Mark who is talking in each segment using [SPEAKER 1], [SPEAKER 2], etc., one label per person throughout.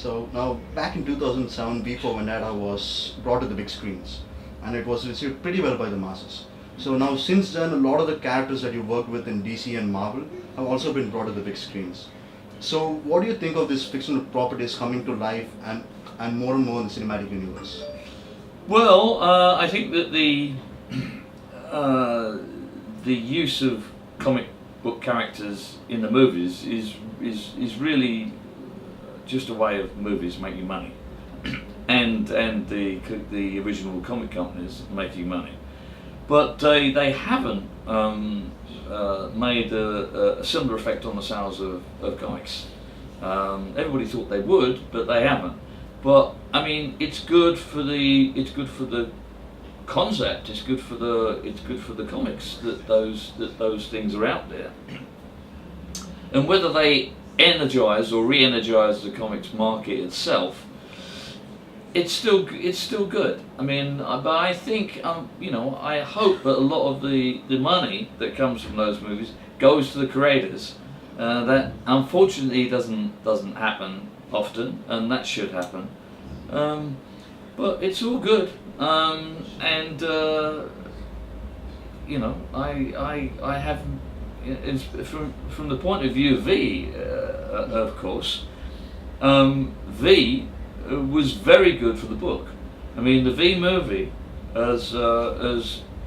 [SPEAKER 1] So now, back in 2007, V for Vendetta was brought to the big screens, and it was received pretty well by the masses. So now, since then, a lot of the characters that you worked with in DC and Marvel have also been brought to the big screens. So, what do you think of these fictional properties coming to life and more in the cinematic universe?
[SPEAKER 2] Well, I think that the use of comic book characters in the movies is really just a way of movies making money, and the original comic companies making money, but they haven't made a similar effect on the sales of comics. Everybody thought they would, but they haven't. But I mean, it's good for the concept. It's good for the comics that those things are out there, and whether they energize or re-energize the comics market itself, it's still good. I mean, but I think I hope that a lot of the money that comes from those movies goes to the creators. That unfortunately doesn't happen often, and that should happen. But it's all good, and I have. It's from the point of view of V, of course, V was very good for the book. I mean, the V movie has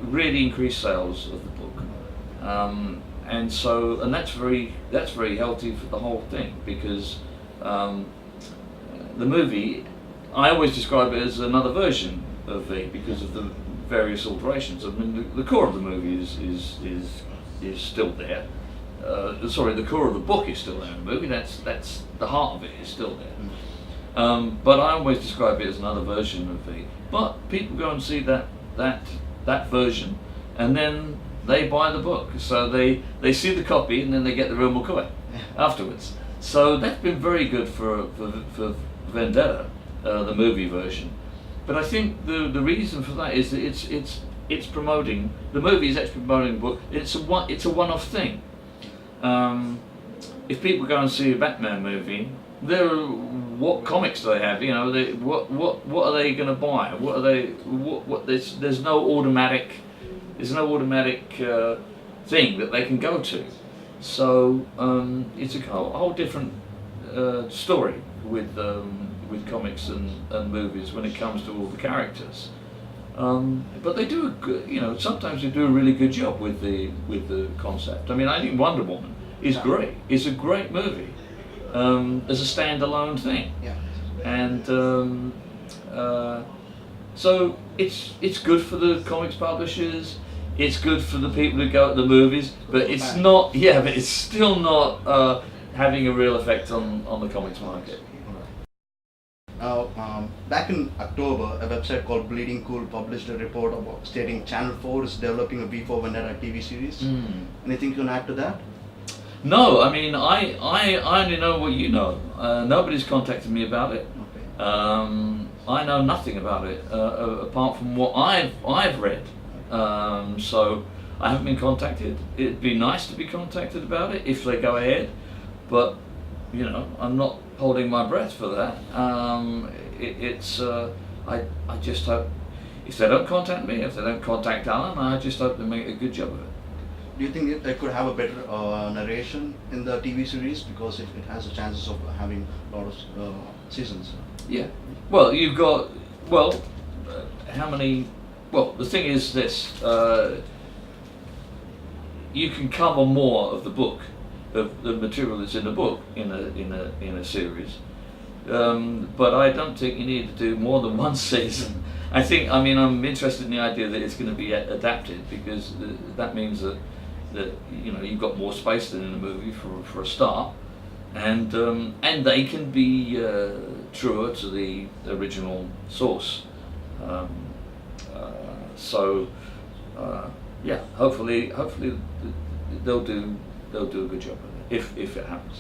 [SPEAKER 2] really increased sales of the book, and that's very healthy for the whole thing, because the movie, I always describe it as another version of V because of the various alterations. I mean, the core of the movie is still there. The core of the book is still there in the movie. That's the heart of it is still there. But I always describe it as another version of V. But people go and see that version, and then they buy the book. So they see the copy, and then they get the real McCoy afterwards. So that's been very good for Vendetta, the movie version. But I think the reason for that is that it's promoting, the movie is actually promoting the book. It's a one-off thing. If people go and see a Batman movie, what comics do they have? You know, what are they going to buy? What are they? What there's no automatic thing that they can go to. So it's a whole different story with comics and movies when it comes to all the characters. But they do a good, sometimes they do a really good job with the concept. I mean, I think Wonder Woman is great. It's a great movie as a standalone thing.
[SPEAKER 1] Yeah.
[SPEAKER 2] And so it's good for the comics publishers. It's good for the people who go to the movies, but it's not. Yeah, but it's still not having a real effect on the comics market.
[SPEAKER 1] Now, back in October, a website called Bleeding Cool published a report stating Channel 4 is developing a V for Vendetta TV series. Anything you can add to that?
[SPEAKER 2] No, I mean, I only know what you know. Nobody's contacted me about it.
[SPEAKER 1] Okay.
[SPEAKER 2] I know nothing about it apart from what I've read. So I haven't been contacted. It'd be nice to be contacted about it if they go ahead, but I'm not holding my breath for that. I just hope, if they don't contact me, if they don't contact Alan, I just hope they make a good job of it.
[SPEAKER 1] Do you think they could have a better narration in the TV series, because it has the chances of having a lot of seasons?
[SPEAKER 2] Yeah. Well, you've got, how many? Well, the thing is this: you can cover more of the book, of the material that's in the book, in a series. But I don't think you need to do more than one season. I'm interested in the idea that it's going to be adapted, because that means that you've got more space than in a movie for a start, and they can be truer to the original source. Hopefully they'll do a good job of it if it happens.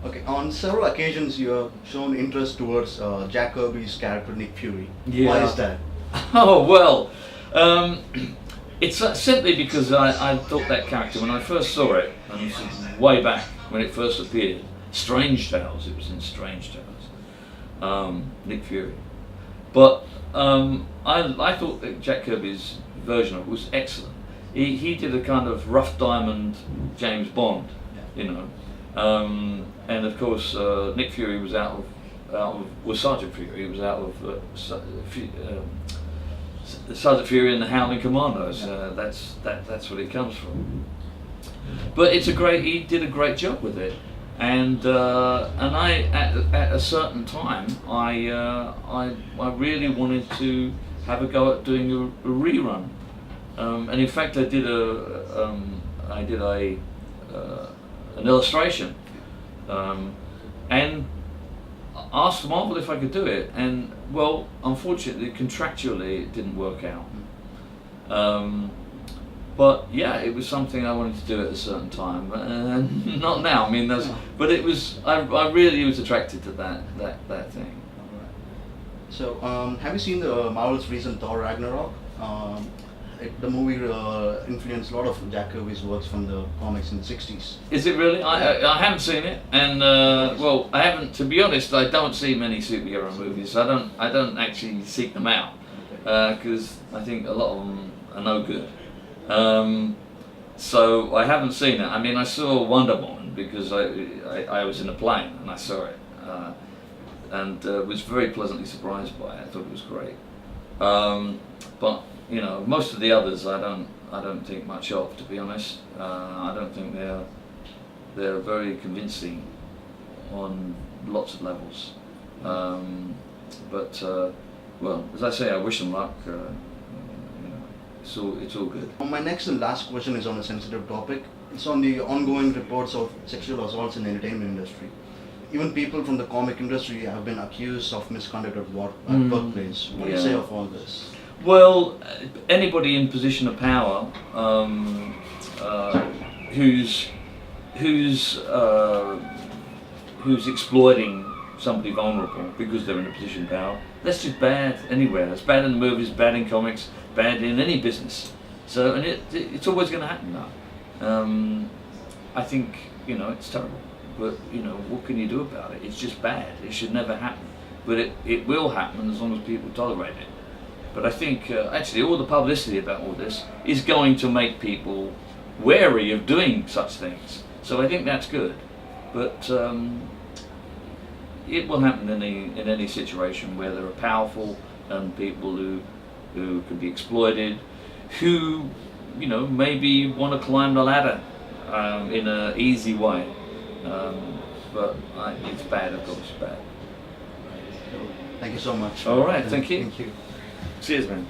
[SPEAKER 1] Okay, on several occasions you have shown interest towards Jack Kirby's character Nick Fury.
[SPEAKER 2] Yeah.
[SPEAKER 1] Why is that?
[SPEAKER 2] Oh well, it's simply because I thought that character, when I first saw it, and this is way back when it first appeared, Strange Tales. It was in Strange Tales. Nick Fury. But I thought that Jack Kirby's version of it was excellent. He did a kind of rough diamond James Bond, you know, and of course Nick Fury was was Sergeant Fury. He was out of Sergeant Fury and the Howling Commandos. That's what it comes from. But he did a great job with it, and I at a certain time I really wanted to have a go at doing a rerun, and in fact I did an illustration, and asked Marvel if I could do it, and well, unfortunately, contractually, it didn't work out. But yeah, it was something I wanted to do at a certain time, and not now. I mean, but it was. I really was attracted to that thing.
[SPEAKER 1] So, have you seen the Marvel's recent Thor Ragnarok? The movie influenced a lot of Jack Kirby's works from the comics in the 60s.
[SPEAKER 2] Is it really? I haven't seen it, and well, I haven't. To be honest, I don't see many superhero movies. I don't actually seek them out because I think a lot of them are no good. So I haven't seen it. I mean, I saw Wonder Woman because I was in a plane and I saw it, and was very pleasantly surprised by it. I thought it was great. But you know, most of the others I don't think much of, to be honest. I don't think they're very convincing on lots of levels. But well, as I say, I wish them luck. It's all good.
[SPEAKER 1] My next and last question is on a sensitive topic. It's on the ongoing reports of sexual assaults in the entertainment industry. Even people from the comic industry have been accused of misconduct at workplace. What do you say of all this?
[SPEAKER 2] Well, anybody in position of power who's exploiting somebody vulnerable because they're in a position of power, that's just bad anywhere. It's bad in the movies, bad in comics, bad in any business. So, and it's always going to happen now. I think, you know, it's terrible, but you know, what can you do about it? It's just bad. It should never happen, but it will happen as long as people tolerate it. But I think actually all the publicity about all this is going to make people wary of doing such things. So I think that's good, but it will happen in any situation where there are powerful and people who can be exploited, who, you know, maybe want to climb the ladder in an easy way. But it's bad, of course, bad.
[SPEAKER 1] Thank you so much.
[SPEAKER 2] All right, thank you.
[SPEAKER 1] Thank you.
[SPEAKER 2] Cheers, man.